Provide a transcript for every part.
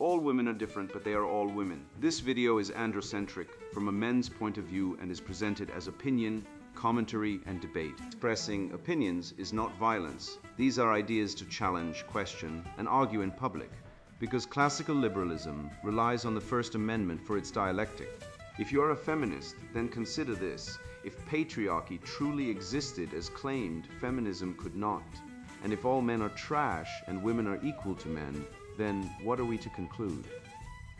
All women are different, but they are all women. This video is androcentric from a men's point of view and is presented as opinion, commentary, and debate. Expressing opinions is not violence. These are ideas to challenge, question, and argue in public, because classical liberalism relies on the First Amendment for its dialectic. If you are a feminist, then consider this. If patriarchy truly existed as claimed, feminism could not. And if all men are trash and women are equal to men, then what are we to conclude?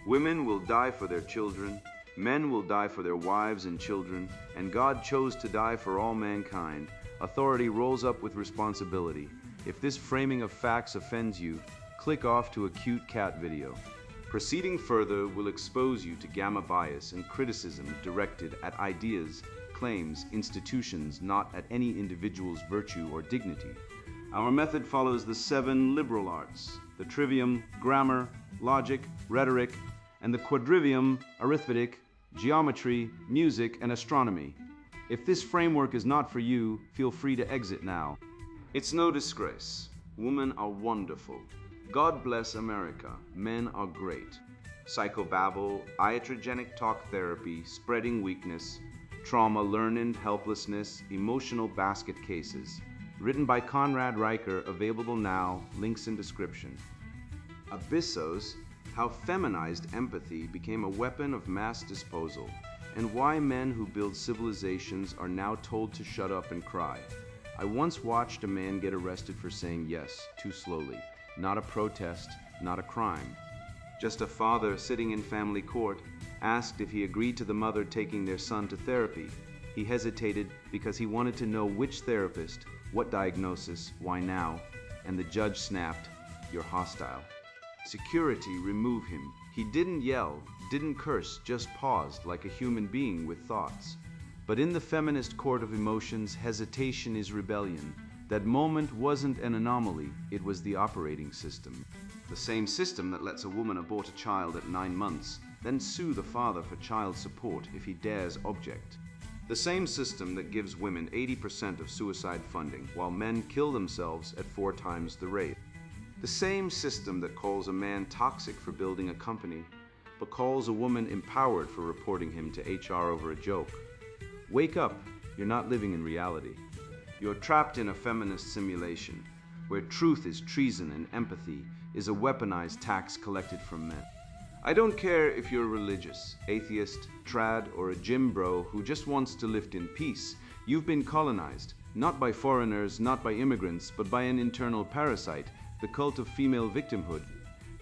Women will die for their children, men will die for their wives and children, and God chose to die for all mankind. Authority rolls up with responsibility. If this framing of facts offends you, click off to a cute cat video. Proceeding further will expose you to gamma bias and criticism directed at ideas, claims, institutions, not at any individual's virtue or dignity. Our method follows the 7 liberal arts: the trivium, grammar, logic, rhetoric, and the quadrivium, arithmetic, geometry, music, and astronomy. If this framework is not for you, feel free to exit now. It's no disgrace. Women are wonderful. God bless America. Men are great. Psychobabble, iatrogenic talk therapy, spreading weakness, trauma, learned helplessness, emotional basket cases. Written by Conrad, Riker, available now, links in description. Abyssos, how feminized empathy became a weapon of mass disposal, and why men who build civilizations are now told to shut up and cry. I once watched a man get arrested for saying yes too slowly. Not a protest, not a crime. Just a father sitting in family court asked if he agreed to the mother taking their son to therapy. He hesitated because he wanted to know which therapist, what diagnosis, why now, and the judge snapped, "You're hostile." Security, remove him. He didn't yell, didn't curse, just paused like a human being with thoughts. But in the feminist court of emotions, hesitation is rebellion. That moment wasn't an anomaly, it was the operating system. The same system that lets a woman abort a child at 9 months, then sue the father for child support if he dares object. The same system that gives women 80% of suicide funding, while men kill themselves at 4 times the rate. The same system that calls a man toxic for building a company, but calls a woman empowered for reporting him to HR over a joke. Wake up, you're not living in reality. You're trapped in a feminist simulation, where truth is treason and empathy is a weaponized tax collected from men. I don't care if you're religious, atheist, trad, or a gym bro who just wants to live in peace. You've been colonized, not by foreigners, not by immigrants, but by an internal parasite, the cult of female victimhood,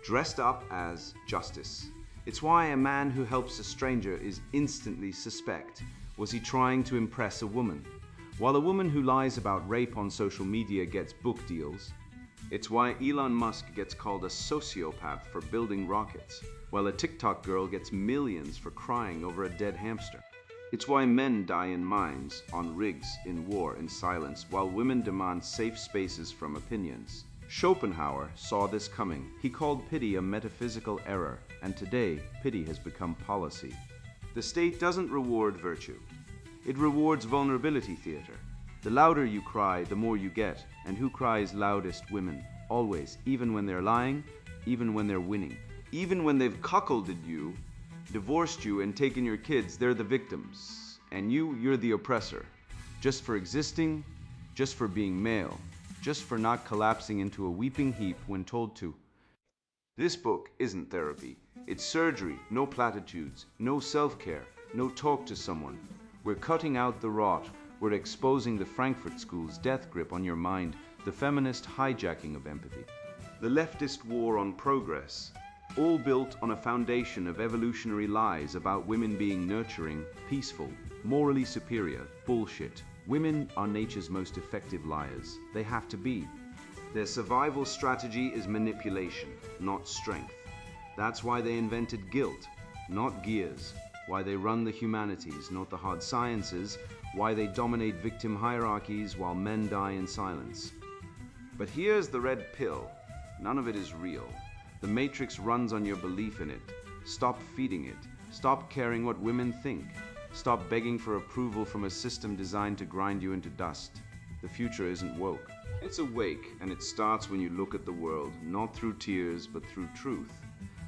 dressed up as justice. It's why a man who helps a stranger is instantly suspect. Was he trying to impress a woman? While a woman who lies about rape on social media gets book deals. It's why Elon Musk gets called a sociopath for building rockets, while a TikTok girl gets millions for crying over a dead hamster. It's why men die in mines, on rigs, in war, in silence, while women demand safe spaces from opinions. Schopenhauer saw this coming. He called pity a metaphysical error, and today, pity has become policy. The state doesn't reward virtue. It rewards vulnerability theater. The louder you cry, the more you get. And who cries loudest? Women. Always. Even when they're lying, even when they're winning. Even when they've cuckolded you, divorced you, and taken your kids, they're the victims. And you're the oppressor. Just for existing, just for being male, just for not collapsing into a weeping heap when told to. This book isn't therapy. It's surgery, no platitudes, no self-care, no talk to someone. We're cutting out the rot. We're exposing the Frankfurt School's death grip on your mind, the feminist hijacking of empathy. The leftist war on progress, all built on a foundation of evolutionary lies about women being nurturing, peaceful, morally superior, bullshit. Women are nature's most effective liars. They have to be. Their survival strategy is manipulation, not strength. That's why they invented guilt, not gears. Why they run the humanities, not the hard sciences, why they dominate victim hierarchies while men die in silence. But here's the red pill. None of it is real. The matrix runs on your belief in it. Stop feeding it. Stop caring what women think. Stop begging for approval from a system designed to grind you into dust. The future isn't woke. It's awake, and it starts when you look at the world, not through tears, but through truth.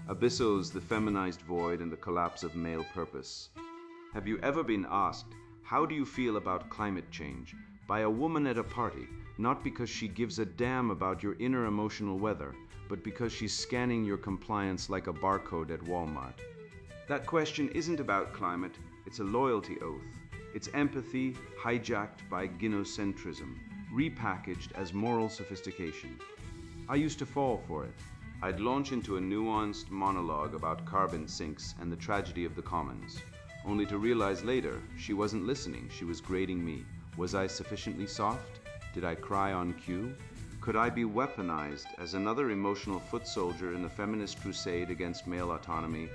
Abyssos, the feminized void, and the collapse of male purpose. Have you ever been asked, how do you feel about climate change, by a woman at a party, not because she gives a damn about your inner emotional weather, but because she's scanning your compliance like a barcode at Walmart? That question isn't about climate, it's a loyalty oath. It's empathy hijacked by gynocentrism, repackaged as moral sophistication. I used to fall for it. I'd launch into a nuanced monologue about carbon sinks and the tragedy of the commons, only to realize later she wasn't listening, she was grading me. Was I sufficiently soft? Did I cry on cue? Could I be weaponized as another emotional foot soldier in the feminist crusade against male autonomy?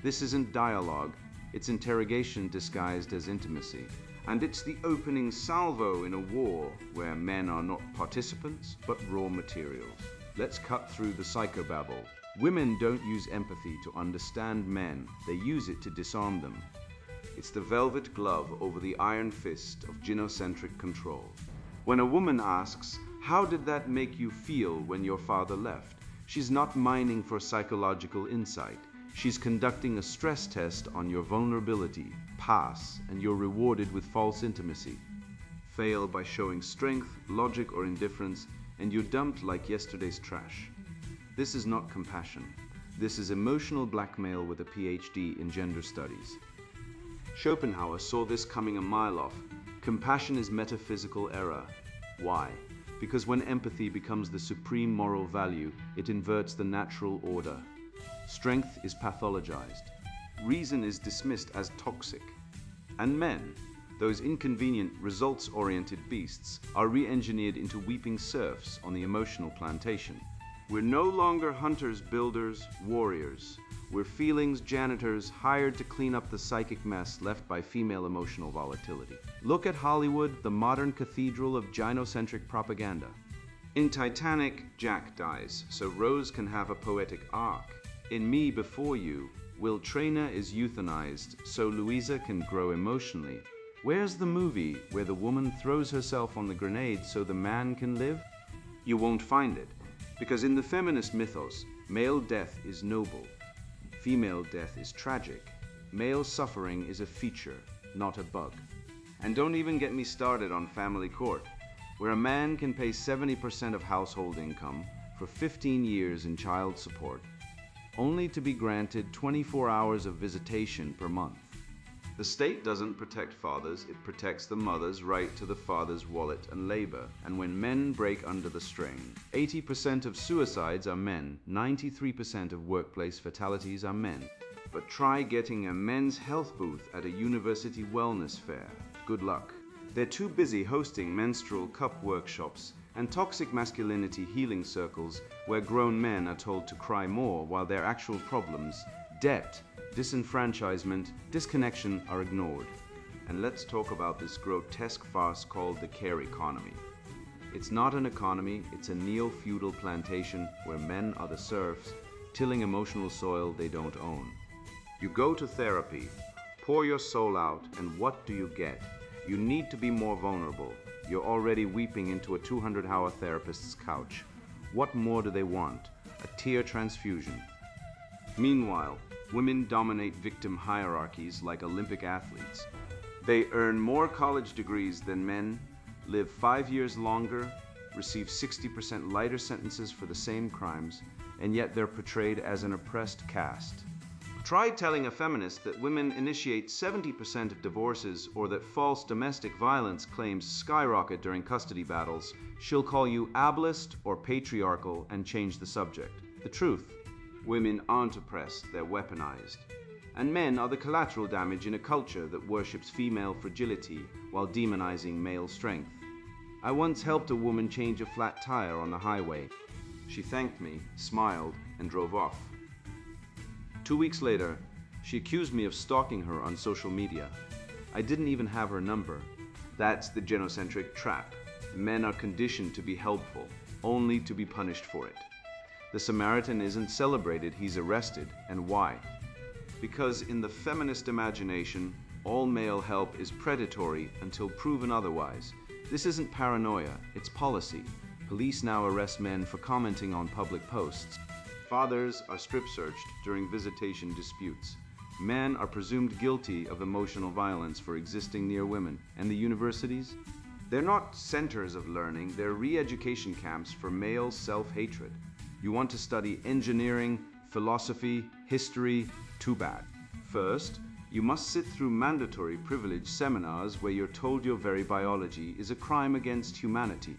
This isn't dialogue, it's interrogation disguised as intimacy. And it's the opening salvo in a war where men are not participants, but raw materials. Let's cut through the psychobabble. Women don't use empathy to understand men, they use it to disarm them. It's the velvet glove over the iron fist of gynocentric control. When a woman asks, how did that make you feel when your father left? She's not mining for psychological insight. She's conducting a stress test on your vulnerability. Pass, and you're rewarded with false intimacy. Fail by showing strength, logic, or indifference, and you're dumped like yesterday's trash. This is not compassion. This is emotional blackmail with a PhD in gender studies. Schopenhauer saw this coming a mile off. Compassion is metaphysical error. Why? Because when empathy becomes the supreme moral value, it inverts the natural order. Strength is pathologized. Reason is dismissed as toxic. And men, those inconvenient, results-oriented beasts, are re-engineered into weeping serfs on the emotional plantation. We're no longer hunters, builders, warriors. We're feelings janitors hired to clean up the psychic mess left by female emotional volatility. Look at Hollywood, the modern cathedral of gynocentric propaganda. In Titanic, Jack dies, so Rose can have a poetic arc. In Me Before You, Will Traynor is euthanized, so Louisa can grow emotionally. Where's the movie where the woman throws herself on the grenade so the man can live? You won't find it, because in the feminist mythos, male death is noble. Female death is tragic. Male suffering is a feature, not a bug. And don't even get me started on family court, where a man can pay 70% of household income for 15 years in child support, only to be granted 24 hours of visitation per month. The state doesn't protect fathers, it protects the mother's right to the father's wallet and labor. And when men break under the strain, 80% of suicides are men, 93% of workplace fatalities are men. But try getting a men's health booth at a university wellness fair. Good luck. They're too busy hosting menstrual cup workshops and toxic masculinity healing circles where grown men are told to cry more while their actual problems, debt, disenfranchisement, disconnection are ignored. And let's talk about this grotesque farce called the care economy. It's not an economy, it's a neo-feudal plantation where men are the serfs, tilling emotional soil they don't own. You go to therapy, pour your soul out, and what do you get? You need to be more vulnerable. You're already weeping into a 200-hour therapist's couch. What more do they want? A tear transfusion. Meanwhile, women dominate victim hierarchies like Olympic athletes. They earn more college degrees than men, live 5 years longer, receive 60% lighter sentences for the same crimes, and yet they're portrayed as an oppressed caste. Try telling a feminist that women initiate 70% of divorces or that false domestic violence claims skyrocket during custody battles. She'll call you ableist or patriarchal and change the subject. The truth: women aren't oppressed, they're weaponized. And men are the collateral damage in a culture that worships female fragility while demonizing male strength. I once helped a woman change a flat tire on the highway. She thanked me, smiled, and drove off. 2 weeks later, she accused me of stalking her on social media. I didn't even have her number. That's the gynocentric trap. Men are conditioned to be helpful, only to be punished for it. The Samaritan isn't celebrated, he's arrested. And why? Because in the feminist imagination, all male help is predatory until proven otherwise. This isn't paranoia, it's policy. Police now arrest men for commenting on public posts. Fathers are strip-searched during visitation disputes. Men are presumed guilty of emotional violence for existing near women. And the universities? They're not centers of learning, they're re-education camps for male self-hatred. You want to study engineering, philosophy, history, too bad. First, you must sit through mandatory privilege seminars where you're told your very biology is a crime against humanity.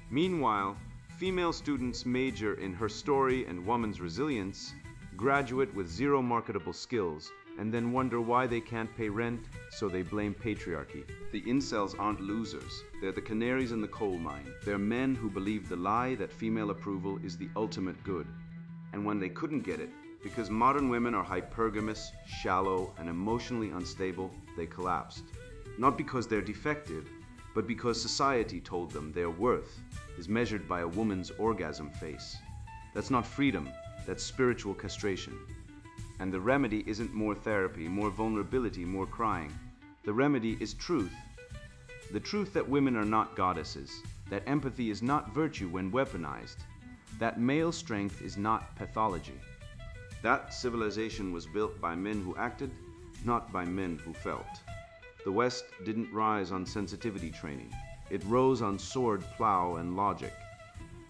Meanwhile, female students major in her story and woman's resilience, graduate with zero marketable skills, and then wonder why they can't pay rent, so they blame patriarchy. The incels aren't losers. They're the canaries in the coal mine. They're men who believe the lie that female approval is the ultimate good. And when they couldn't get it, because modern women are hypergamous, shallow, and emotionally unstable, they collapsed. Not because they're defective, but because society told them their worth is measured by a woman's orgasm face. That's not freedom, that's spiritual castration. And the remedy isn't more therapy, more vulnerability, more crying. The remedy is truth. The truth that women are not goddesses, that empathy is not virtue when weaponized, that male strength is not pathology. That civilization was built by men who acted, not by men who felt. The West didn't rise on sensitivity training. It rose on sword, plow, and logic.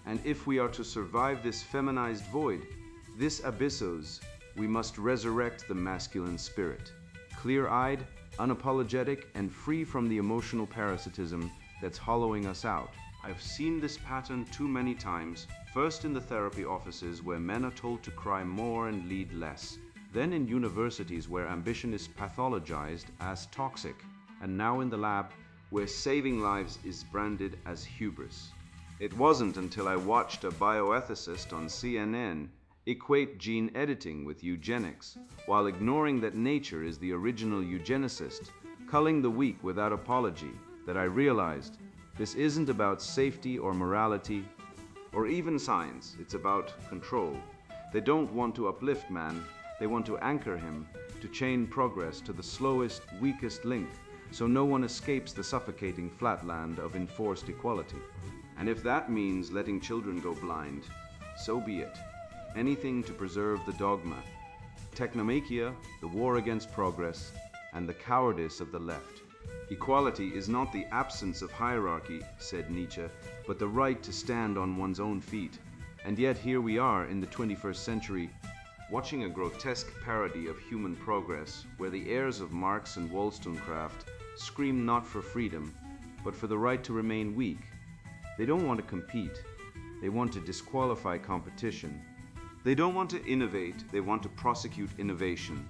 And if we are to survive this feminized void, this abyssos, we must resurrect the masculine spirit, clear-eyed, unapologetic, and free from the emotional parasitism that's hollowing us out. I've seen this pattern too many times, first in the therapy offices where men are told to cry more and lead less, then in universities where ambition is pathologized as toxic, and now in the lab where saving lives is branded as hubris. It wasn't until I watched a bioethicist on CNN equate gene editing with eugenics, while ignoring that nature is the original eugenicist, culling the weak without apology, that I realized this isn't about safety or morality, or even science. It's about control. They don't want to uplift man, they want to anchor him, to chain progress to the slowest, weakest link, so no one escapes the suffocating flatland of enforced equality. And if that means letting children go blind, so be it. Anything to preserve the dogma. Technomachia, the war against progress, and the cowardice of the left. Equality is not the absence of hierarchy, said Nietzsche, but the right to stand on one's own feet. And yet here we are in the 21st century, watching a grotesque parody of human progress, where the heirs of Marx and Wollstonecraft scream not for freedom, but for the right to remain weak. They don't want to compete. They want to disqualify competition. They don't want to innovate, they want to prosecute innovation.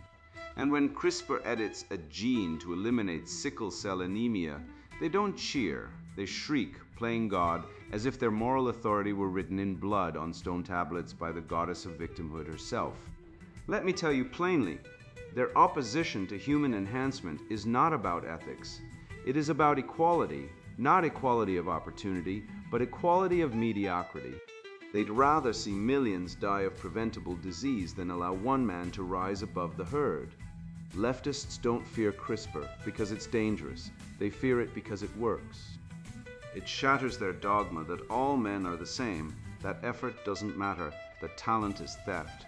And when CRISPR edits a gene to eliminate sickle cell anemia, they don't cheer, they shriek, playing God, as if their moral authority were written in blood on stone tablets by the goddess of victimhood herself. Let me tell you plainly, their opposition to human enhancement is not about ethics. It is about equality, not equality of opportunity, but equality of mediocrity. They'd rather see millions die of preventable disease than allow one man to rise above the herd. Leftists don't fear CRISPR because it's dangerous. They fear it because it works. It shatters their dogma that all men are the same, that effort doesn't matter, that talent is theft.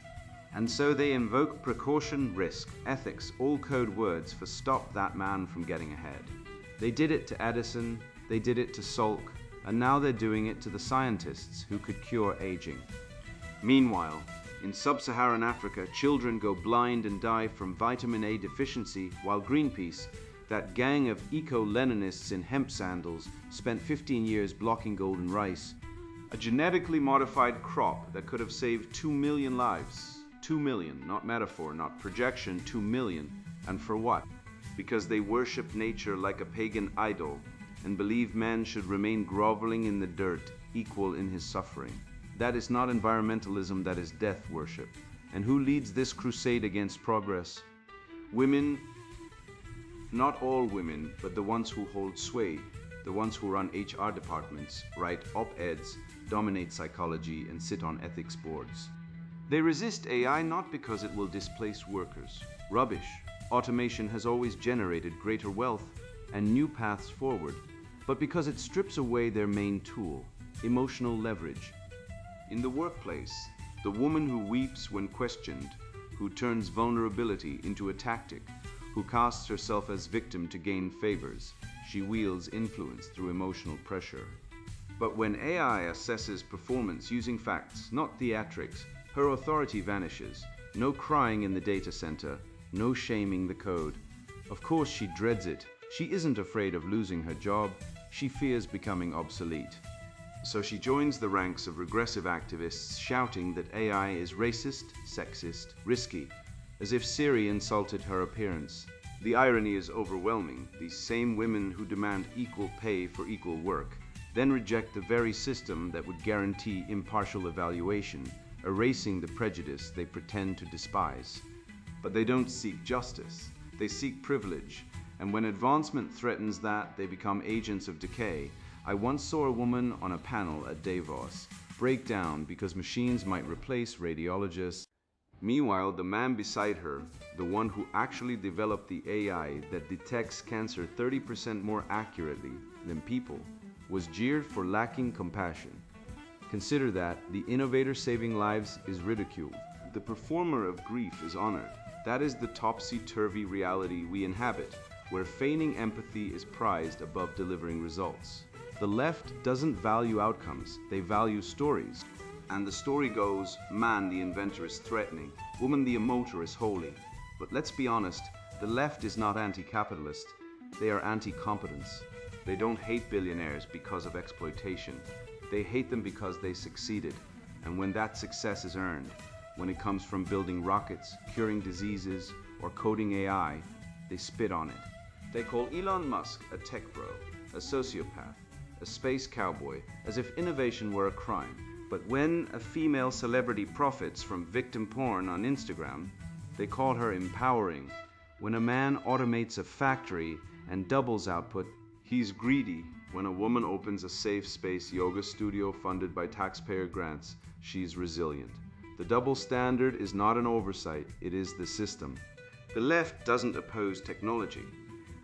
And so they invoke precaution, risk, ethics, all code words for stop that man from getting ahead. They did it to Edison, they did it to Salk, and now they're doing it to the scientists who could cure aging. Meanwhile, in sub-Saharan Africa, children go blind and die from vitamin A deficiency, while Greenpeace, that gang of eco-Leninists in hemp sandals, spent 15 years blocking golden rice, a genetically modified crop that could have saved 2 million lives. 2 million, not metaphor, not projection, 2 million. And for what? Because they worship nature like a pagan idol, and believe man should remain groveling in the dirt, equal in his suffering. That is not environmentalism, that is death worship. And who leads this crusade against progress? Women, not all women, but the ones who hold sway, the ones who run HR departments, write op-eds, dominate psychology, and sit on ethics boards. They resist AI not because it will displace workers. Rubbish. Automation has always generated greater wealth and new paths forward, but because it strips away their main tool, emotional leverage. In the workplace, The woman who weeps when questioned, who turns vulnerability into a tactic, who casts herself as victim to gain favors. She wields influence through emotional pressure. But when AI assesses performance using facts, not theatrics, her authority vanishes. No crying in the data center, no shaming the code. Of course she dreads it. She isn't afraid of losing her job. She fears becoming obsolete. So she joins the ranks of regressive activists shouting that AI is racist, sexist, risky, as if Siri insulted her appearance. The irony is overwhelming. These same women who demand equal pay for equal work then reject the very system that would guarantee impartial evaluation, erasing the prejudice they pretend to despise. But they don't seek justice. They seek privilege. And when advancement threatens that, they become agents of decay. I once saw a woman on a panel at Davos break down because machines might replace radiologists. Meanwhile, the man beside her, the one who actually developed the AI that detects cancer 30% more accurately than people, was jeered for lacking compassion. Consider that the innovator saving lives is ridiculed. The performer of grief is honored. That is the topsy-turvy reality we inhabit, where feigning empathy is prized above delivering results. The left doesn't value outcomes, they value stories. And the story goes, man the inventor is threatening, woman the emoter is holy. But let's be honest, the left is not anti-capitalist, they are anti-competence. They don't hate billionaires because of exploitation. They hate them because they succeeded. And when that success is earned, when it comes from building rockets, curing diseases, or coding AI, they spit on it. They call Elon Musk a tech bro, a sociopath, a space cowboy, as if innovation were a crime. But when a female celebrity profits from victim porn on Instagram, they call her empowering. When a man automates a factory and doubles output, he's greedy. When a woman opens a safe space yoga studio funded by taxpayer grants, she's resilient. The double standard is not an oversight, it is the system. The left doesn't oppose technology.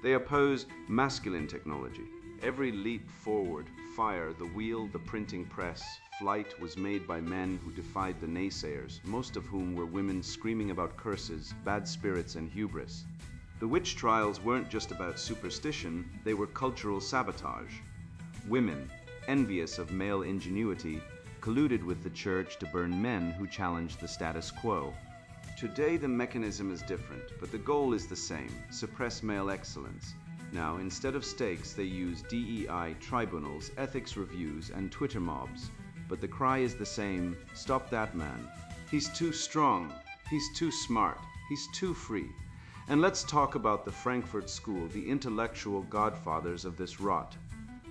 They oppose masculine technology. Every leap forward, fire, the wheel, the printing press, flight was made by men who defied the naysayers, most of whom were women screaming about curses, bad spirits, and hubris. The witch trials weren't just about superstition, they were cultural sabotage. Women, envious of male ingenuity, colluded with the church to burn men who challenged the status quo. Today the mechanism is different, but the goal is the same: suppress male excellence. Now, instead of stakes, they use DEI tribunals, ethics reviews, and Twitter mobs. But the cry is the same: stop that man. He's too strong, he's too smart, he's too free. And let's talk about the Frankfurt School, the intellectual godfathers of this rot.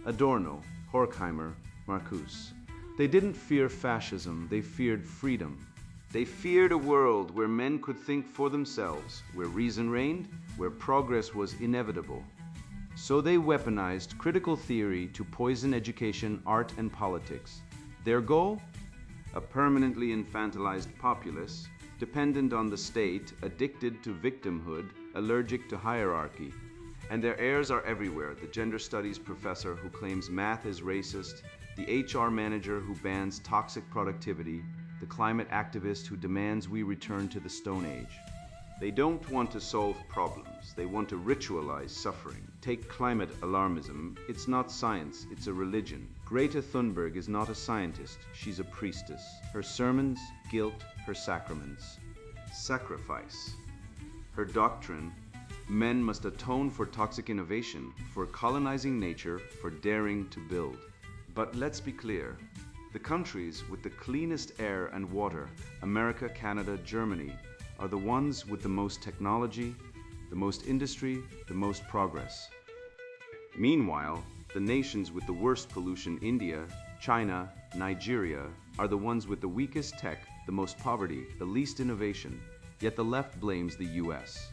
Adorno, Horkheimer, Marcuse. They didn't fear fascism, they feared freedom. They feared a world where men could think for themselves, where reason reigned, where progress was inevitable. So they weaponized critical theory to poison education, art, and politics. Their goal? A permanently infantilized populace, dependent on the state, addicted to victimhood, allergic to hierarchy. And their heirs are everywhere: the gender studies professor who claims math is racist, the HR manager who bans toxic productivity, the climate activist who demands we return to the Stone Age. They don't want to solve problems, they want to ritualize suffering. Take climate alarmism, it's not science, it's a religion. Greta Thunberg is not a scientist, she's a priestess. Her sermons, guilt, her sacraments. Sacrifice. Her doctrine: men must atone for toxic innovation, for colonizing nature, for daring to build. But let's be clear, the countries with the cleanest air and water, America, Canada, Germany, are the ones with the most technology, the most industry, the most progress. Meanwhile, the nations with the worst pollution, India, China, Nigeria, are the ones with the weakest tech, the most poverty, the least innovation, yet the left blames the US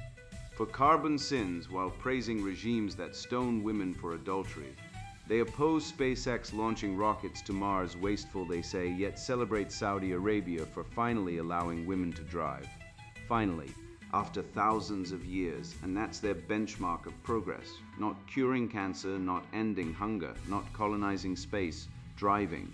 for carbon sins while praising regimes that stone women for adultery. They oppose SpaceX launching rockets to Mars, wasteful they say, yet celebrate Saudi Arabia for finally allowing women to drive. Finally, after thousands of years, and that's their benchmark of progress. Not curing cancer, not ending hunger, not colonizing space, driving.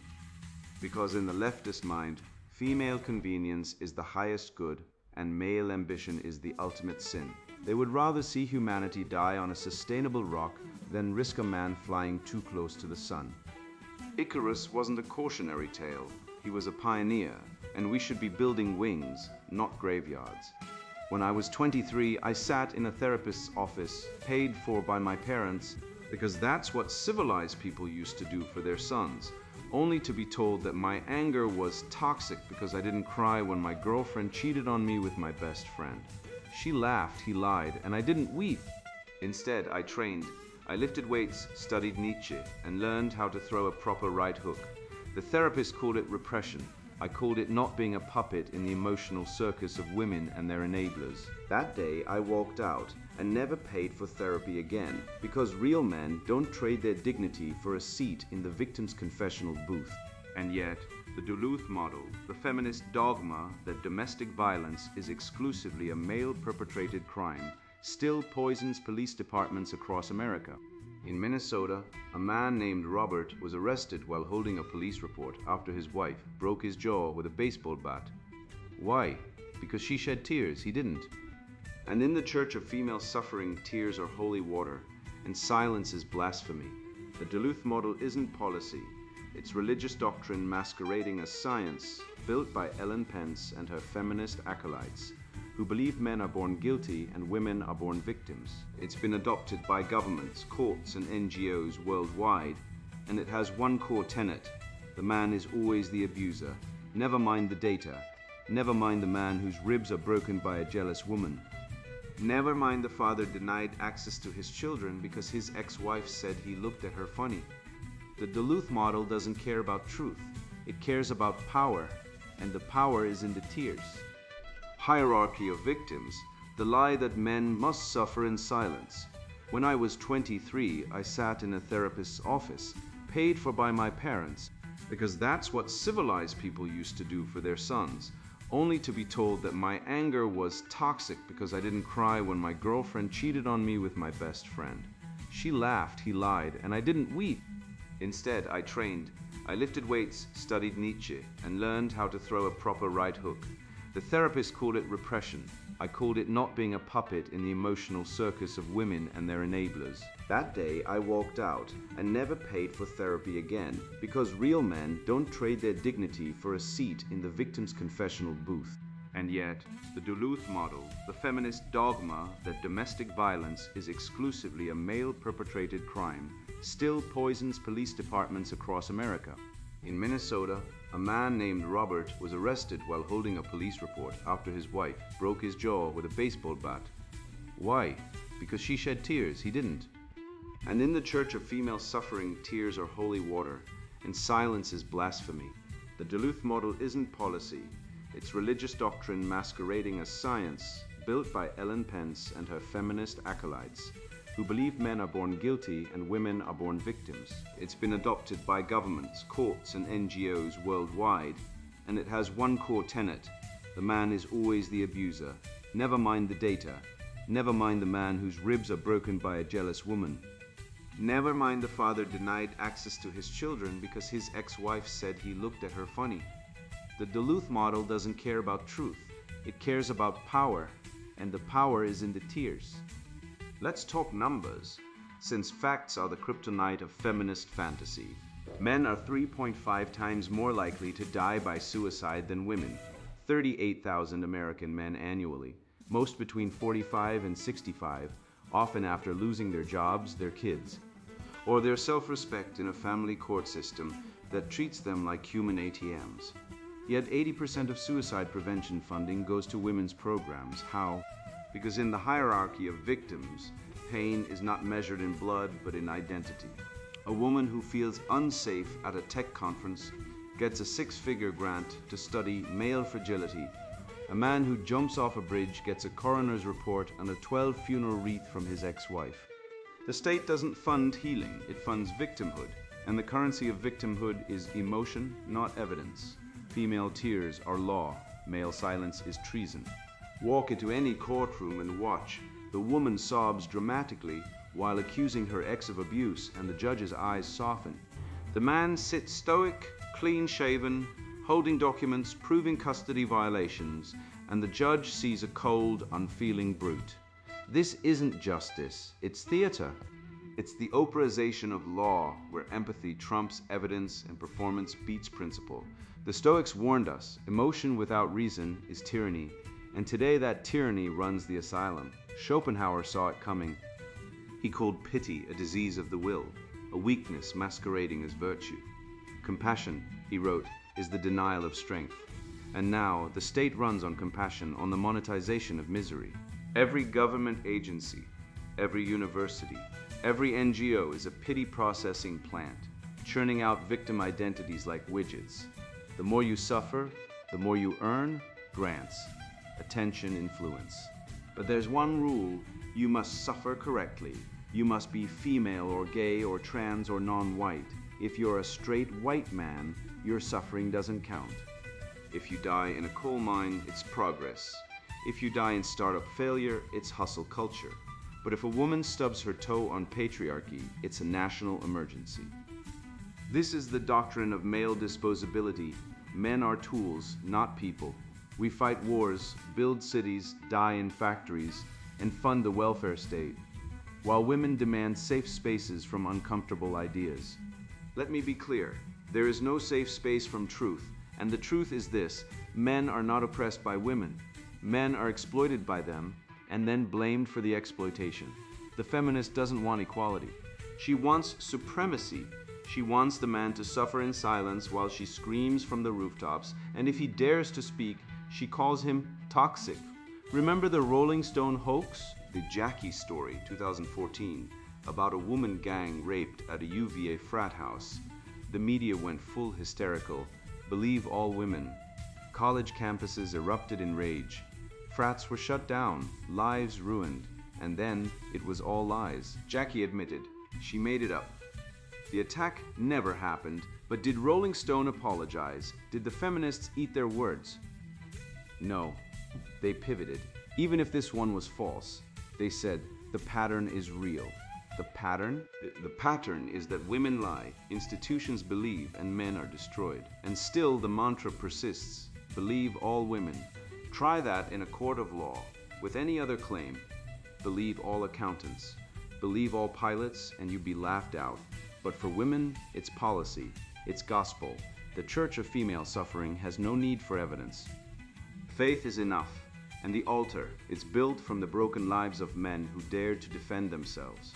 Because in the leftist mind, Female convenience is the highest good, and male ambition is the ultimate sin. They would rather see humanity die on a sustainable rock than risk a man flying too close to the sun. Icarus wasn't a cautionary tale. He was a pioneer, and we should be building wings, not graveyards. When I was 23, I sat in a therapist's office, paid for by my parents, because that's what civilized people used to do for their sons, only to be told that my anger was toxic because I didn't cry when my girlfriend cheated on me with my best friend. She laughed, he lied, and I didn't weep. Instead, I trained. I lifted weights, studied Nietzsche, and learned how to throw a proper right hook. The therapist called it repression. I called it not being a puppet in the emotional circus of women and their enablers. That day, I walked out and never paid for therapy again, because real men don't trade their dignity for a seat in the victim's confessional booth. And yet, the Duluth model, the feminist dogma that domestic violence is exclusively a male-perpetrated crime, still poisons police departments across America. In Minnesota, a man named Robert was arrested while holding a police report after his wife broke his jaw with a baseball bat. Why? Because she shed tears. He didn't. And in the Church of Female Suffering, tears are holy water, and silence is blasphemy. The Duluth model isn't policy. It's religious doctrine masquerading as science, built by Ellen Pence and her feminist acolytes, who believe men are born guilty and women are born victims. It's been adopted by governments, courts, and NGOs worldwide, and it has one core tenet: the man is always the abuser. Never mind the data. Never mind the man whose ribs are broken by a jealous woman. Never mind the father denied access to his children because his ex-wife said he looked at her funny. The Duluth model doesn't care about truth. It cares about power, and the power is in the tears. Hierarchy of victims, the lie that men must suffer in silence. When I was 23, I sat in a therapist's office, paid for by my parents, because that's what civilized people used to do for their sons, only to be told that my anger was toxic because I didn't cry when my girlfriend cheated on me with my best friend. She laughed, he lied, and I didn't weep. Instead, I trained. I lifted weights, studied Nietzsche, and learned how to throw a proper right hook. The therapist called it repression. I called it not being a puppet in the emotional circus of women and their enablers. That day, I walked out and never paid for therapy again, because real men don't trade their dignity for a seat in the victim's confessional booth. And yet, the Duluth model, the feminist dogma that domestic violence is exclusively a male-perpetrated crime, still poisons police departments across America. In Minnesota, a man named Robert was arrested while holding a police report after his wife broke his jaw with a baseball bat. Why? Because she shed tears. He didn't. And in the Church of Female Suffering, tears are holy water, and silence is blasphemy. The Duluth model isn't policy. It's religious doctrine masquerading as science, built by Ellen Pence and her feminist acolytes, who believe men are born guilty and women are born victims. It's been adopted by governments, courts, and NGOs worldwide, and it has one core tenet: the man is always the abuser. Never mind the data. Never mind the man whose ribs are broken by a jealous woman. Never mind the father denied access to his children because his ex-wife said he looked at her funny. The Duluth model doesn't care about truth. It cares about power, and the power is in the tears. Let's talk numbers, since facts are the kryptonite of feminist fantasy. Men are 3.5 times more likely to die by suicide than women. 38,000 American men annually, most between 45 and 65, often after losing their jobs, their kids, or their self-respect in a family court system that treats them like human ATMs. Yet 80% of suicide prevention funding goes to women's programs. How? Because in the hierarchy of victims, pain is not measured in blood but in identity. A woman who feels unsafe at a tech conference gets a 6-figure grant to study male fragility. A man who jumps off a bridge gets a coroner's report and a 12 funeral wreath from his ex-wife. The state doesn't fund healing, it funds victimhood. And the currency of victimhood is emotion, not evidence. Female tears are law, male silence is treason. Walk into any courtroom and watch. The woman sobs dramatically while accusing her ex of abuse, and the judge's eyes soften. The man sits stoic, clean-shaven, holding documents, proving custody violations, and the judge sees a cold, unfeeling brute. This isn't justice, it's theater. It's the Oprahization of law, where empathy trumps evidence and performance beats principle. The Stoics warned us, emotion without reason is tyranny, and today that tyranny runs the asylum. Schopenhauer saw it coming. He called pity a disease of the will, a weakness masquerading as virtue. Compassion, he wrote, is the denial of strength. And now, the state runs on compassion, on the monetization of misery. Every government agency, every university, every NGO is a pity processing plant, churning out victim identities like widgets. The more you suffer, the more you earn, grants, attention, influence. But there's one rule: you must suffer correctly. You must be female or gay or trans or non-white. If you're a straight white man, your suffering doesn't count. If you die in a coal mine, it's progress. If you die in startup failure, it's hustle culture. But if a woman stubs her toe on patriarchy, it's a national emergency. This is the doctrine of male disposability. Men are tools, not people. We fight wars, build cities, die in factories, and fund the welfare state, while women demand safe spaces from uncomfortable ideas. Let me be clear, there is no safe space from truth, and the truth is this: men are not oppressed by women. Men are exploited by them, and then blamed for the exploitation. The feminist doesn't want equality. She wants supremacy. She wants the man to suffer in silence while she screams from the rooftops, and if he dares to speak, she calls him toxic. Remember the Rolling Stone hoax? The Jackie story, 2014, about a woman gang raped at a UVA frat house. The media went full hysterical. Believe all women. College campuses erupted in rage. Frats were shut down, lives ruined, and then it was all lies. Jackie admitted, she made it up. The attack never happened, but did Rolling Stone apologize? Did the feminists eat their words? No, they pivoted. Even if this one was false, they said, the pattern is real. The pattern? The pattern is that women lie, institutions believe, and men are destroyed. And still the mantra persists, believe all women. Try that in a court of law, with any other claim. Believe all accountants. Believe all pilots, and you'd be laughed out. But for women, it's policy, it's gospel. The Church of Female Suffering has no need for evidence. Faith is enough, and the altar is built from the broken lives of men who dared to defend themselves.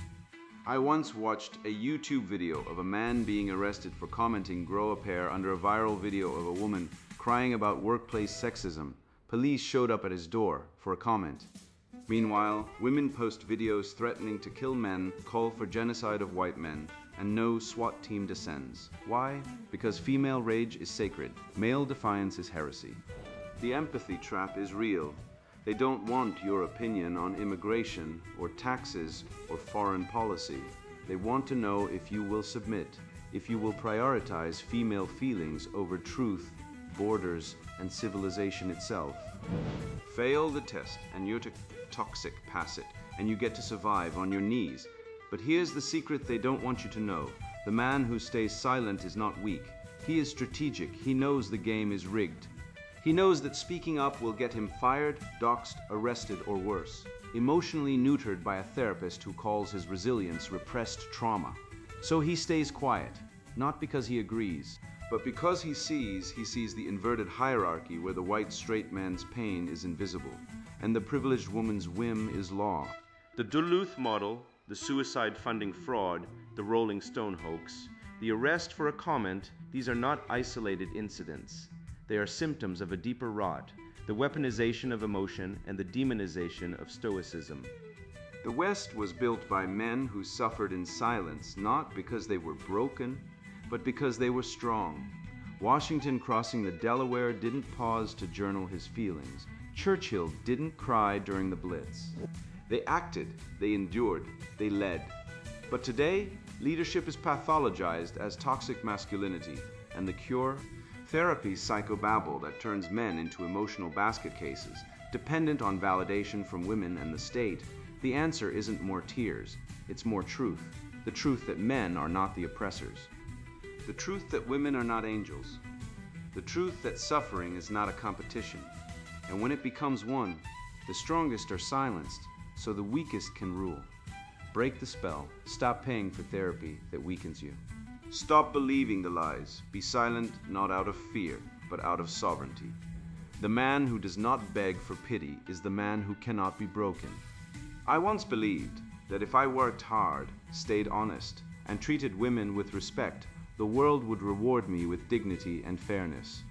I once watched a YouTube video of a man being arrested for commenting "grow a pair" under a viral video of a woman crying about workplace sexism. Police showed up at his door for a comment. Meanwhile, women post videos threatening to kill men, call for genocide of white men, and no SWAT team descends. Why? Because female rage is sacred. Male defiance is heresy. The empathy trap is real. They don't want your opinion on immigration or taxes or foreign policy. They want to know if you will submit, if you will prioritize female feelings over truth, borders, and civilization itself. Fail the test and you're toxic, pass it, and you get to survive on your knees. But here's the secret they don't want you to know. The man who stays silent is not weak. He is strategic. He knows the game is rigged. He knows that speaking up will get him fired, doxxed, arrested, or worse. Emotionally neutered by a therapist who calls his resilience repressed trauma. So he stays quiet, not because he agrees, but because he sees the inverted hierarchy where the white straight man's pain is invisible, and the privileged woman's whim is law. The Duluth model, the suicide funding fraud, the Rolling Stone hoax, the arrest for a comment, these are not isolated incidents. They are symptoms of a deeper rot, the weaponization of emotion and the demonization of stoicism. The West was built by men who suffered in silence, not because they were broken, but because they were strong. Washington crossing the Delaware didn't pause to journal his feelings. Churchill didn't cry during the Blitz. They acted, they endured, they led. But today, leadership is pathologized as toxic masculinity, and the cure? Therapy's psychobabble that turns men into emotional basket cases, dependent on validation from women and the state. The answer isn't more tears, it's more truth. The truth that men are not the oppressors. The truth that women are not angels. The truth that suffering is not a competition, and when it becomes one, the strongest are silenced, so the weakest can rule. Break the spell. Stop paying for therapy that weakens you. Stop believing the lies. Be silent, not out of fear, but out of sovereignty. The man who does not beg for pity is the man who cannot be broken. I once believed that if I worked hard, stayed honest, and treated women with respect, the world would reward me with dignity and fairness.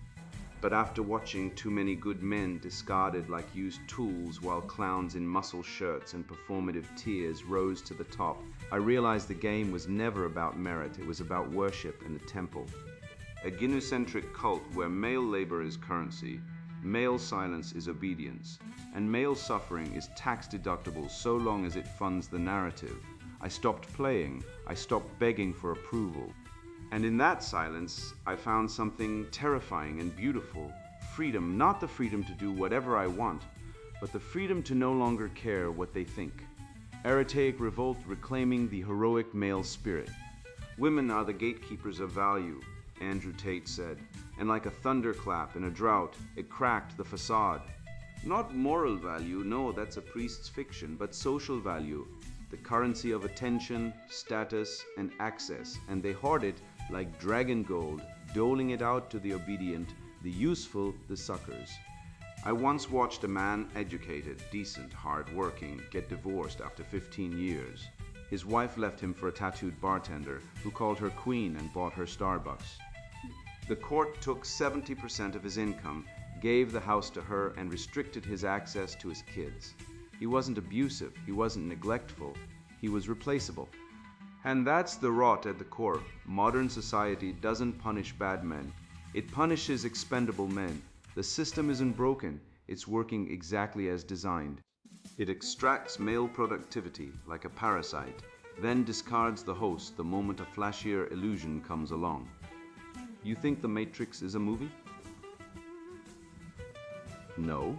But after watching too many good men discarded like used tools while clowns in muscle shirts and performative tears rose to the top, I realized the game was never about merit, it was about worship in the temple. A gynocentric cult where male labor is currency, male silence is obedience, and male suffering is tax deductible so long as it funds the narrative. I stopped playing, I stopped begging for approval. And in that silence, I found something terrifying and beautiful. Freedom, not the freedom to do whatever I want, but the freedom to no longer care what they think. Eretaic revolt reclaiming the heroic male spirit. Women are the gatekeepers of value, Andrew Tate said, and like a thunderclap in a drought, it cracked the facade. Not moral value, no, that's a priest's fiction, but social value, the currency of attention, status, and access, and they hoard it like dragon gold, doling it out to the obedient, the useful, the suckers. I once watched a man educated, decent, hard-working, get divorced after 15 years. His wife left him for a tattooed bartender who called her queen and bought her Starbucks. The court took 70% of his income, gave the house to her, and restricted his access to his kids. He wasn't abusive, he wasn't neglectful, he was replaceable. And that's the rot at the core. Modern society doesn't punish bad men. It punishes expendable men. The system isn't broken. It's working exactly as designed. It extracts male productivity like a parasite, then discards the host the moment a flashier illusion comes along. You think The Matrix is a movie? No.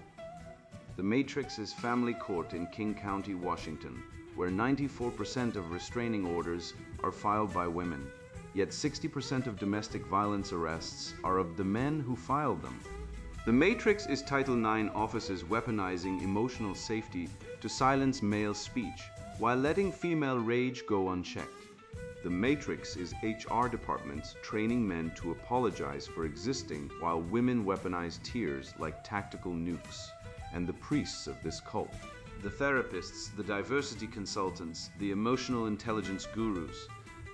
The Matrix is family court in King County, Washington, where 94% of restraining orders are filed by women, yet 60% of domestic violence arrests are of the men who filed them. The Matrix is Title IX officers weaponizing emotional safety to silence male speech, while letting female rage go unchecked. The Matrix is HR departments training men to apologize for existing while women weaponize tears like tactical nukes, and the priests of this cult. The therapists, the diversity consultants, the emotional intelligence gurus,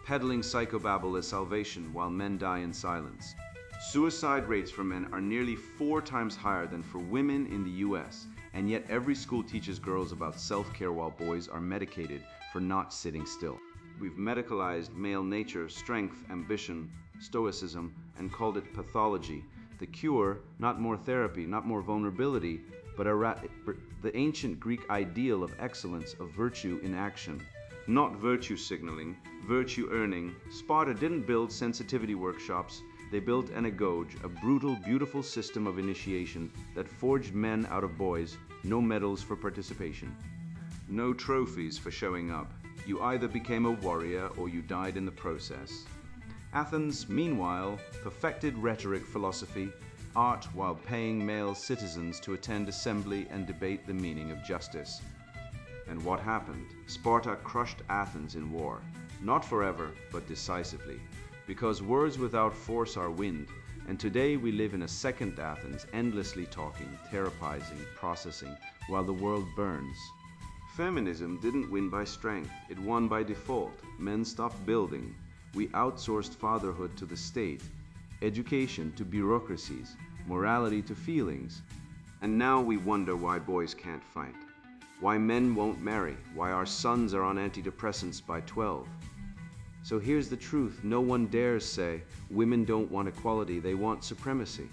peddling psychobabble as salvation while men die in silence. Suicide rates for men are nearly 4 times higher than for women in the US, and yet every school teaches girls about self-care while boys are medicated for not sitting still. We've medicalized male nature, strength, ambition, stoicism, and called it pathology. The cure, not more therapy, not more vulnerability, but the ancient Greek ideal of excellence, of virtue in action. Not virtue signaling, virtue earning. Sparta didn't build sensitivity workshops. They built an agoge, a brutal, beautiful system of initiation that forged men out of boys, no medals for participation. No trophies for showing up. You either became a warrior or you died in the process. Athens, meanwhile, perfected rhetoric philosophy, art while paying male citizens to attend assembly and debate the meaning of justice. And what happened? Sparta crushed Athens in war, not forever, but decisively, because words without force are wind, and today we live in a second Athens, endlessly talking, therapizing, processing, while the world burns. Feminism didn't win by strength, it won by default. Men stopped building. We outsourced fatherhood to the state, education to bureaucracies, morality to feelings. And now we wonder why boys can't fight, why men won't marry, why our sons are on antidepressants by 12. So here's the truth, no one dares say women don't want equality, they want supremacy.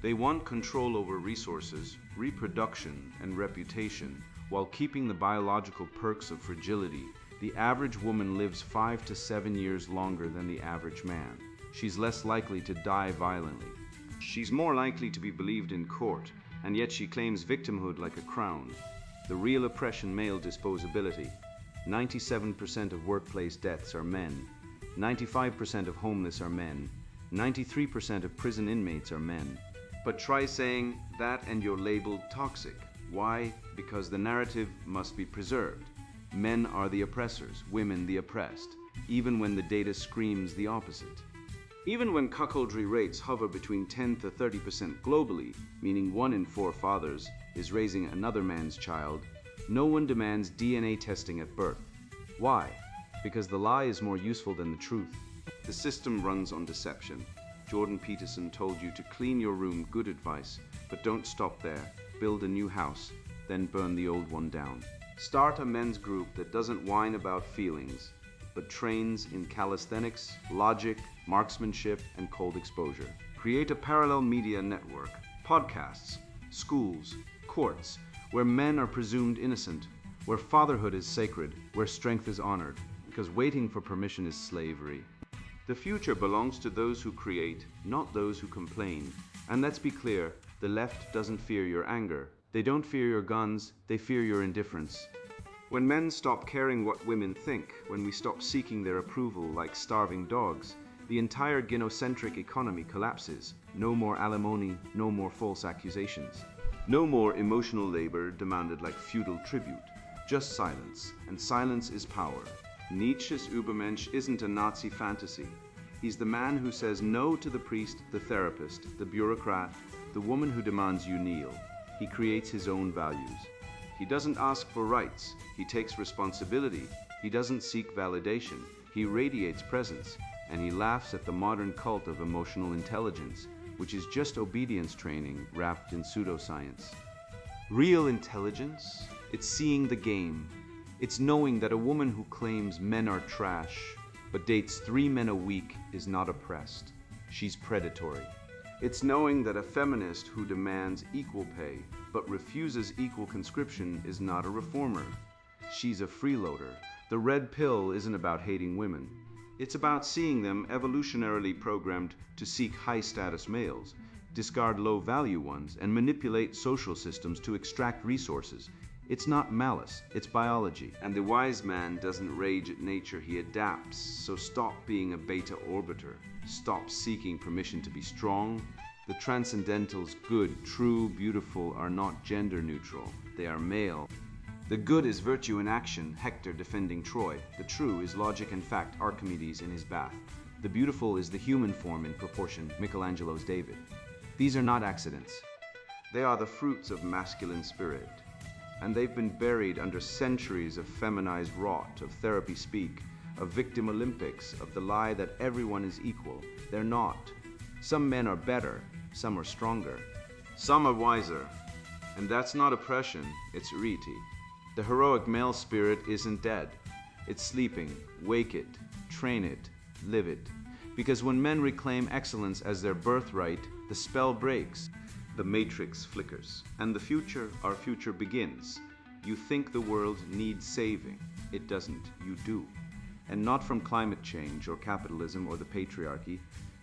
They want control over resources, reproduction, and reputation, while keeping the biological perks of fragility. The average woman lives 5 to 7 years longer than the average man. She's less likely to die violently. She's more likely to be believed in court, and yet she claims victimhood like a crown. The real oppression, male disposability. 97% of workplace deaths are men. 95% of homeless are men. 93% of prison inmates are men. But try saying that and you're labeled toxic. Why? Because the narrative must be preserved. Men are the oppressors, women the oppressed, even when the data screams the opposite. Even when cuckoldry rates hover between 10 to 30% globally, meaning 1 in 4 fathers is raising another man's child, no one demands DNA testing at birth. Why? Because the lie is more useful than the truth. The system runs on deception. Jordan Peterson told you to clean your room, good advice, but don't stop there. Build a new house, then burn the old one down. Start a men's group that doesn't whine about feelings, but trains in calisthenics, logic, marksmanship, and cold exposure. Create a parallel media network, podcasts, schools, courts, where men are presumed innocent, where fatherhood is sacred, where strength is honored, because waiting for permission is slavery. The future belongs to those who create, not those who complain. And let's be clear, the left doesn't fear your anger. They don't fear your guns, they fear your indifference. When men stop caring what women think, when we stop seeking their approval like starving dogs, the entire gynocentric economy collapses. No more alimony, no more false accusations. No more emotional labor demanded like feudal tribute. Just silence, and silence is power. Nietzsche's Übermensch isn't a Nazi fantasy. He's the man who says no to the priest, the therapist, the bureaucrat, the woman who demands you kneel. He creates his own values. He doesn't ask for rights. He takes responsibility. He doesn't seek validation. He radiates presence. And he laughs at the modern cult of emotional intelligence, which is just obedience training wrapped in pseudoscience. Real intelligence? It's seeing the game. It's knowing that a woman who claims men are trash, but dates 3 men a week is not oppressed. She's predatory. It's knowing that a feminist who demands equal pay, but refuses equal conscription is not a reformer. She's a freeloader. The red pill isn't about hating women. It's about seeing them evolutionarily programmed to seek high-status males, discard low-value ones, and manipulate social systems to extract resources. It's not malice, it's biology. And the wise man doesn't rage at nature, he adapts. So stop being a beta orbiter. Stop seeking permission to be strong. The transcendentals, good, true, beautiful, are not gender neutral. They are male. The good is virtue in action, Hector defending Troy. The true is logic and fact, Archimedes in his bath. The beautiful is the human form in proportion, Michelangelo's David. These are not accidents. They are the fruits of masculine spirit. And they've been buried under centuries of feminized rot, of therapy speak, of victim Olympics, of the lie that everyone is equal. They're not. Some men are better, some are stronger, some are wiser. And that's not oppression, it's riti. The heroic male spirit isn't dead. It's sleeping. Wake it, train it, live it. Because when men reclaim excellence as their birthright, the spell breaks. The matrix flickers. And the future, our future begins. You think the world needs saving. It doesn't. You do. And not from climate change or capitalism or the patriarchy.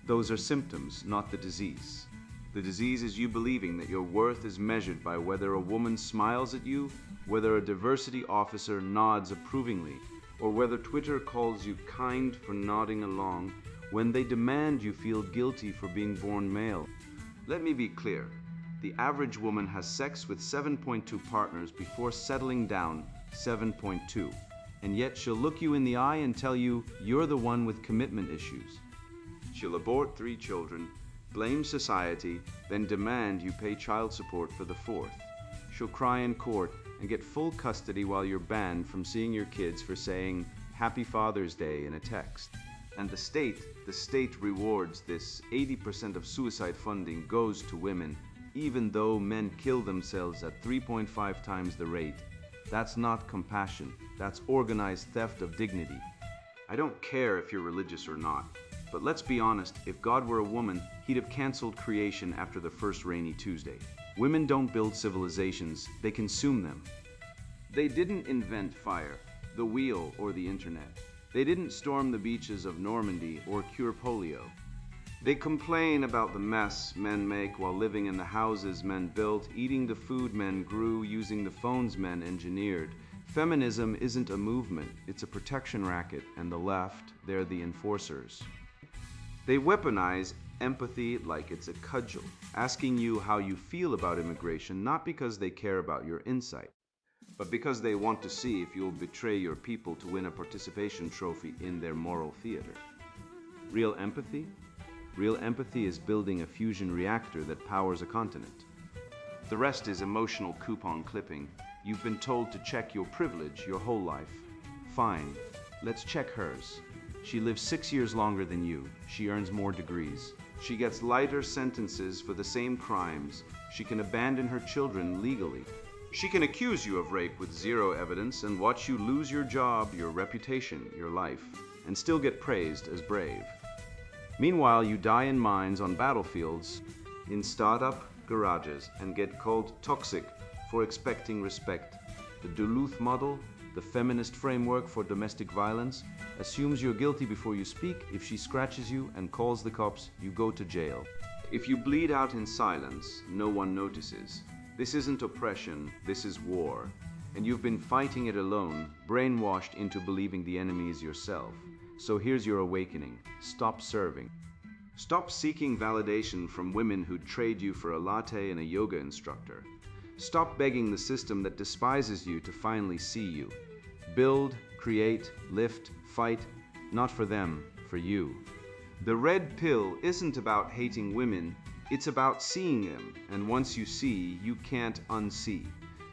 Those are symptoms, not the disease. The disease is you believing that your worth is measured by whether a woman smiles at you, whether a diversity officer nods approvingly, or whether Twitter calls you kind for nodding along when they demand you feel guilty for being born male. Let me be clear. The average woman has sex with 7.2 partners before settling down 7.2. And yet she'll look you in the eye and tell you you're the one with commitment issues. She'll abort 3 children, blame society, then demand you pay child support for the 4th. She'll cry in court and get full custody while you're banned from seeing your kids for saying Happy Father's Day in a text. And the state rewards this. 80% of suicide funding goes to women, even though men kill themselves at 3.5 times the rate. That's not compassion, that's organized theft of dignity. I don't care if you're religious or not, but let's be honest, if God were a woman, he'd have canceled creation after the first rainy Tuesday. Women don't build civilizations, they consume them. They didn't invent fire, the wheel, or the internet. They didn't storm the beaches of Normandy or cure polio. They complain about the mess men make while living in the houses men built, eating the food men grew, using the phones men engineered. Feminism isn't a movement, it's a protection racket, and the left, they're the enforcers. They weaponize empathy like it's a cudgel, asking you how you feel about immigration not because they care about your insight, but because they want to see if you'll betray your people to win a participation trophy in their moral theater. Real empathy? Real empathy is building a fusion reactor that powers a continent. The rest is emotional coupon clipping. You've been told to check your privilege your whole life. Fine, let's check hers. She lives 6 years longer than you. She earns more degrees. She gets lighter sentences for the same crimes. She can abandon her children legally. She can accuse you of rape with zero evidence and watch you lose your job, your reputation, your life, and still get praised as brave. Meanwhile, you die in mines on battlefields, in startup garages, and get called toxic for expecting respect. The Duluth model, the feminist framework for domestic violence, assumes you're guilty before you speak. If she scratches you and calls the cops, you go to jail. If you bleed out in silence, no one notices. This isn't oppression, this is war. And you've been fighting it alone, brainwashed into believing the enemy is yourself. So here's your awakening. Stop serving. Stop seeking validation from women who trade you for a latte and a yoga instructor. Stop begging the system that despises you to finally see you. Build, create, lift, fight, not for them, for you. The red pill isn't about hating women, it's about seeing them, and once you see, you can't unsee.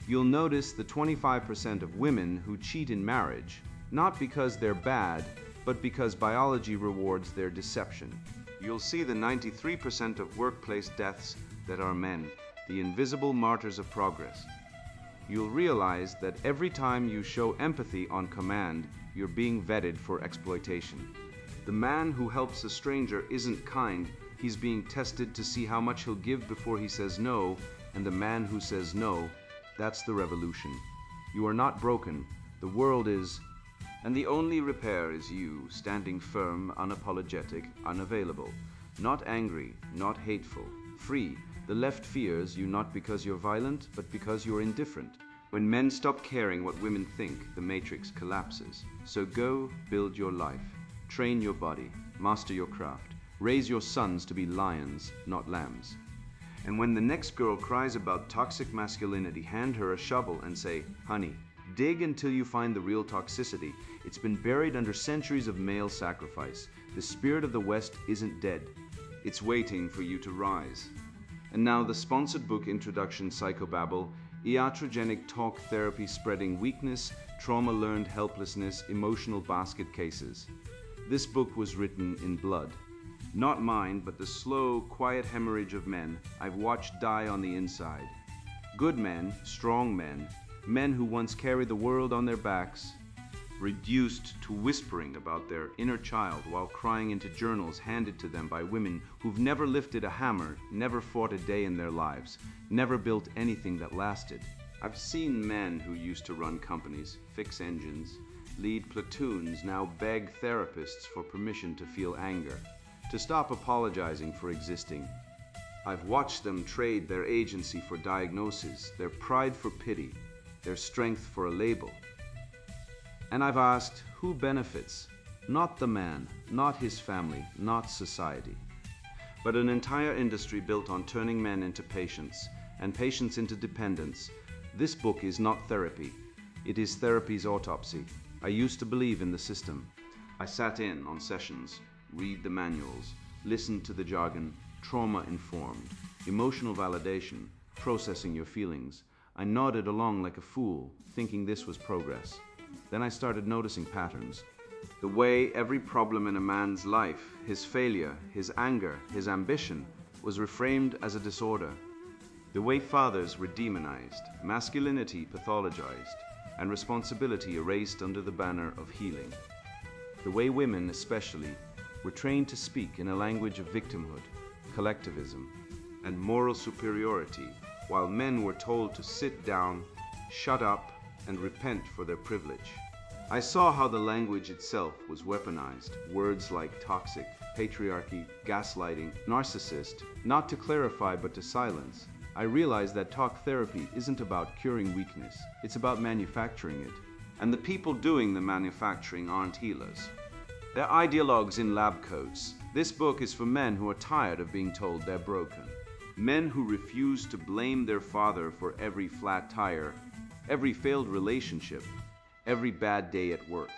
You'll notice the 25% of women who cheat in marriage, not because they're bad, but because biology rewards their deception. You'll see the 93% of workplace deaths that are men, the invisible martyrs of progress. You'll realize that every time you show empathy on command, you're being vetted for exploitation. The man who helps a stranger isn't kind, he's being tested to see how much he'll give before he says no, and the man who says no, that's the revolution. You are not broken, the world is, and the only repair is you, standing firm, unapologetic, unavailable. Not angry, not hateful, free. The left fears you not because you're violent, but because you're indifferent. When men stop caring what women think, the matrix collapses. So go build your life, train your body, master your craft, raise your sons to be lions, not lambs. And when the next girl cries about toxic masculinity, hand her a shovel and say, honey, dig until you find the real toxicity. It's been buried under centuries of male sacrifice. The spirit of the West isn't dead. It's waiting for you to rise. And now the sponsored book introduction, Psychobabble, iatrogenic talk therapy spreading weakness, trauma-learned helplessness, emotional basket cases. This book was written in blood. Not mine, but the slow, quiet hemorrhage of men I've watched die on the inside. Good men, strong men, men who once carried the world on their backs, reduced to whispering about their inner child while crying into journals handed to them by women who've never lifted a hammer, never fought a day in their lives, never built anything that lasted. I've seen men who used to run companies, fix engines, lead platoons, now beg therapists for permission to feel anger, to stop apologizing for existing. I've watched them trade their agency for diagnosis, their pride for pity, their strength for a label. And I've asked, who benefits? Not the man, not his family, not society, but an entire industry built on turning men into patients and patients into dependents. This book is not therapy. It is therapy's autopsy. I used to believe in the system. I sat in on sessions, read the manuals, listened to the jargon, trauma-informed, emotional validation, processing your feelings. I nodded along like a fool, thinking this was progress. Then I started noticing patterns. The way every problem in a man's life, his failure, his anger, his ambition, was reframed as a disorder. The way fathers were demonized, masculinity pathologized, and responsibility erased under the banner of healing. The way women, especially, were trained to speak in a language of victimhood, collectivism, and moral superiority, while men were told to sit down, shut up, and repent for their privilege. I saw how the language itself was weaponized. Words like toxic, patriarchy, gaslighting, narcissist, not to clarify but to silence. I realized that talk therapy isn't about curing weakness, it's about manufacturing it. And the people doing the manufacturing aren't healers. They're ideologues in lab coats. This book is for men who are tired of being told they're broken. Men who refuse to blame their father for every flat tire, every failed relationship, every bad day at work.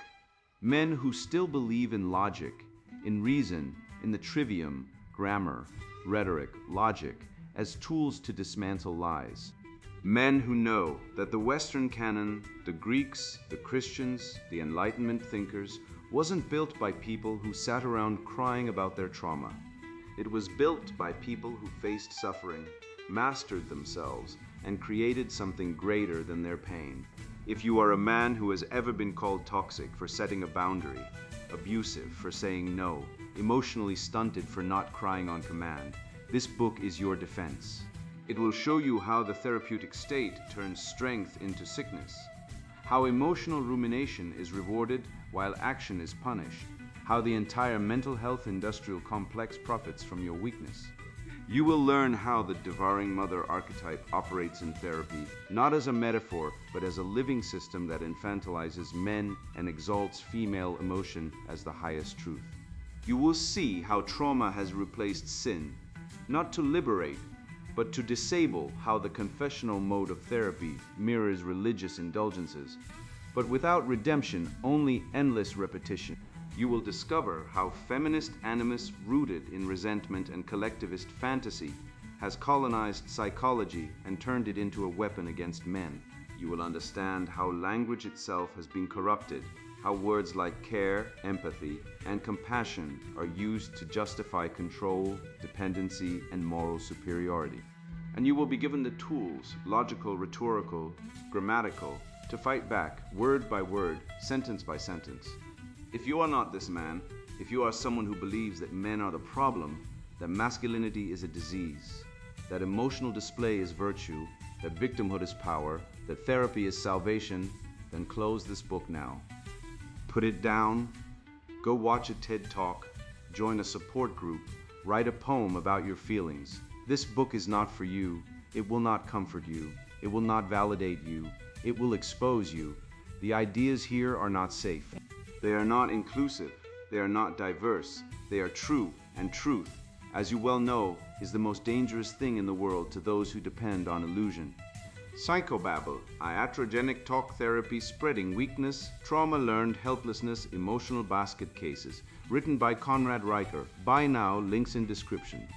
Men who still believe in logic, in reason, in the trivium, grammar, rhetoric, logic, as tools to dismantle lies. Men who know that the Western canon, the Greeks, the Christians, the Enlightenment thinkers, wasn't built by people who sat around crying about their trauma. It was built by people who faced suffering, mastered themselves, and created something greater than their pain. If you are a man who has ever been called toxic for setting a boundary, abusive for saying no, emotionally stunted for not crying on command, this book is your defense. It will show you how the therapeutic state turns strength into sickness, how emotional rumination is rewarded while action is punished, how the entire mental health industrial complex profits from your weakness. You will learn how the devouring mother archetype operates in therapy, not as a metaphor, but as a living system that infantilizes men and exalts female emotion as the highest truth. You will see how trauma has replaced sin, not to liberate, but to disable, how the confessional mode of therapy mirrors religious indulgences, but without redemption, only endless repetition. You will discover how feminist animus rooted in resentment and collectivist fantasy has colonized psychology and turned it into a weapon against men. You will understand how language itself has been corrupted, how words like care, empathy, and compassion are used to justify control, dependency, and moral superiority. And you will be given the tools, logical, rhetorical, grammatical, to fight back, word by word, sentence by sentence. If you are not this man, if you are someone who believes that men are the problem, that masculinity is a disease, that emotional display is virtue, that victimhood is power, that therapy is salvation, then close this book now. Put it down, go watch a TED Talk, join a support group, write a poem about your feelings. This book is not for you. It will not comfort you. It will not validate you. It will expose you. The ideas here are not safe. They are not inclusive. They are not diverse. They are true, and truth, as you well know, is the most dangerous thing in the world to those who depend on illusion. Psychobabble, iatrogenic talk therapy spreading weakness, trauma learned helplessness, emotional basket cases. Written by Conrad Riker. Buy now, links in description.